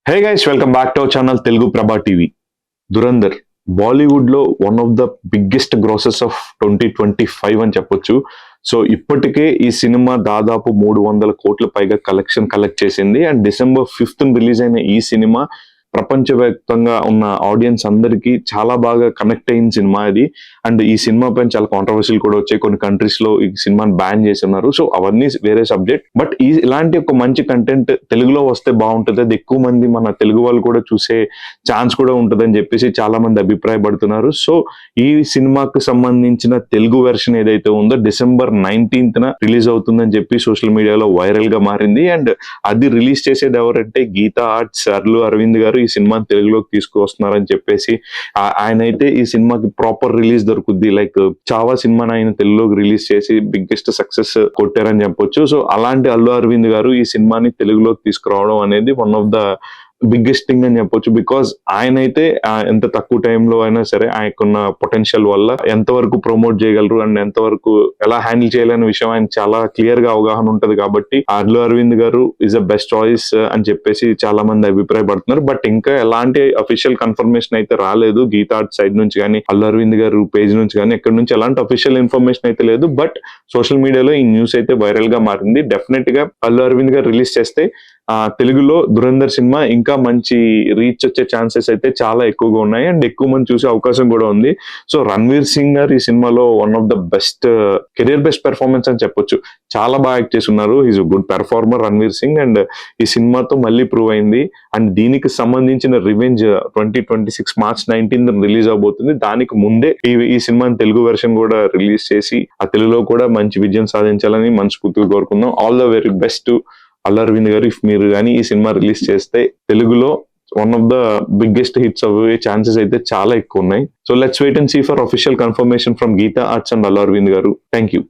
Hey guys, welcome back to our channel Telugu ప్రభా TV. Dhurandhar Bollywood లో one of the biggest grasses of 2025 అని చెప్పొచ్చు. So ఇప్పటికే ఈ సినిమా దాదాపు 300 కోట్ల పైగా కలెక్ట్ చేసింది. అండ్ డిసెంబర్ 5th రిలీజ్ అయిన ఈ సినిమా ప్రపంచవ్యాప్తంగా ఉన్న ఆడియన్స్ అందరికీ చాలా బాగా కనెక్ట్ అయిన సినిమా ఇది. అండ్ ఈ సినిమా పైన చాలా కాంట్రవర్సీలు కూడా వచ్చాయి. కొన్ని కంట్రీస్ లో ఈ సినిమాని బ్యాన్ చేస్తున్నారు. సో అవన్నీ వేరే సబ్జెక్ట్. బట్ ఇలాంటి ఒక మంచి కంటెంట్ తెలుగులో వస్తే బాగుంటుంది, అది ఎక్కువ మంది మన తెలుగు వాళ్ళు కూడా చూసే ఛాన్స్ కూడా ఉంటుందని చెప్పేసి చాలా మంది అభిప్రాయపడుతున్నారు. సో ఈ సినిమాకు సంబంధించిన తెలుగు వెర్షన్ ఏదైతే ఉందో డిసెంబర్ 19th రిలీజ్ అవుతుందని చెప్పి సోషల్ మీడియాలో వైరల్ గా మారింది. అండ్ అది రిలీజ్ చేసేది ఎవరంటే గీతా ఆర్ట్స్ అల్లు అరవింద్ గారు ఈ సినిమాని తెలుగులోకి తీసుకువస్తున్నారని చెప్పేసి ఆయన అయితే ఈ సినిమాకి ప్రాపర్ రిలీజ్ దొరుకుద్ది. లైక్ చావా సినిమాని ఆయన తెలుగులోకి రిలీజ్ చేసి బిగ్గెస్ట్ సక్సెస్ కొట్టారని చెప్పొచ్చు. సో అలాంటి అల్లు అరవింద్ గారు ఈ సినిమాని తెలుగులోకి తీసుకురావడం అనేది one of the biggest thing అని చెప్పొచ్చు. బికాస్ ఆయన అయితే ఎంత తక్కువ టైంలో అయినా సరే ఆయనకున్న పొటెన్షియల్ వల్ల ఎంతవరకు ప్రమోట్ చేయగలరు అండ్ ఎంతవరకు ఎలా హ్యాండిల్ చేయాలనే విషయం ఆయన చాలా క్లియర్ గా అవగాహన ఉంటది. కాబట్టి అల్లు అరవింద్ గారు ఈజ్ అ బెస్ట్ చాయిస్ అని చెప్పేసి చాలా మంది అభిప్రాయపడుతున్నారు. బట్ ఇంకా ఎలాంటి అఫీషియల్ కన్ఫర్మేషన్ అయితే రాలేదు గీతా ఆర్ట్ సైడ్ నుంచి కానీ అల్లు అరవింద్ గారు పేజ్ నుంచి కానీ ఎక్కడి నుంచి ఎలాంటి అఫీషియల్ ఇన్ఫర్మేషన్ అయితే లేదు. బట్ సోషల్ మీడియాలో ఈ న్యూస్ అయితే వైరల్ గా మారింది. డెఫినెట్ గా అల్లు అరవింద్ గారు రిలీజ్ చేస్తే తెలుగులో దురంధర్ సినిమా ఇంకా మంచి రీచ్ వచ్చే ఛాన్సెస్ అయితే చాలా ఎక్కువగా ఉన్నాయి. అండ్ ఎక్కువ మంది చూసే అవకాశం కూడా ఉంది. సో రణ్వీర్ సింగ్ గారు ఈ సినిమాలో one of the best career best performance అని చెప్పొచ్చు. చాలా బాగా యాక్ట్ చేస్తున్నారు. Is good performer Ranveer Singh. And ఈ సినిమాతో మళ్ళీ ప్రూవ్ అయింది. అండ్ దీనికి సంబంధించిన రివెంజ్ 2026 March 19th రిలీజ్ అవబోతుంది. దానికి ముందే ఈ సినిమాని తెలుగు వెర్షన్ కూడా రిలీజ్ చేసి ఆ తెలుగులో కూడా మంచి విజయం సాధించాలని మనస్ఫూర్తిగా కోరుకుందాం. All the very best Allu Aravind garu. If మీరు కానీ ఈ సినిమా రిలీజ్ చేస్తే తెలుగులో one of the biggest hits అవ్వే ఛాన్సెస్ అయితే చాలా ఎక్కువ ఉన్నాయి. So let's wait and see for official confirmation from Geetha Arts and Allu Aravind garu. Thank you.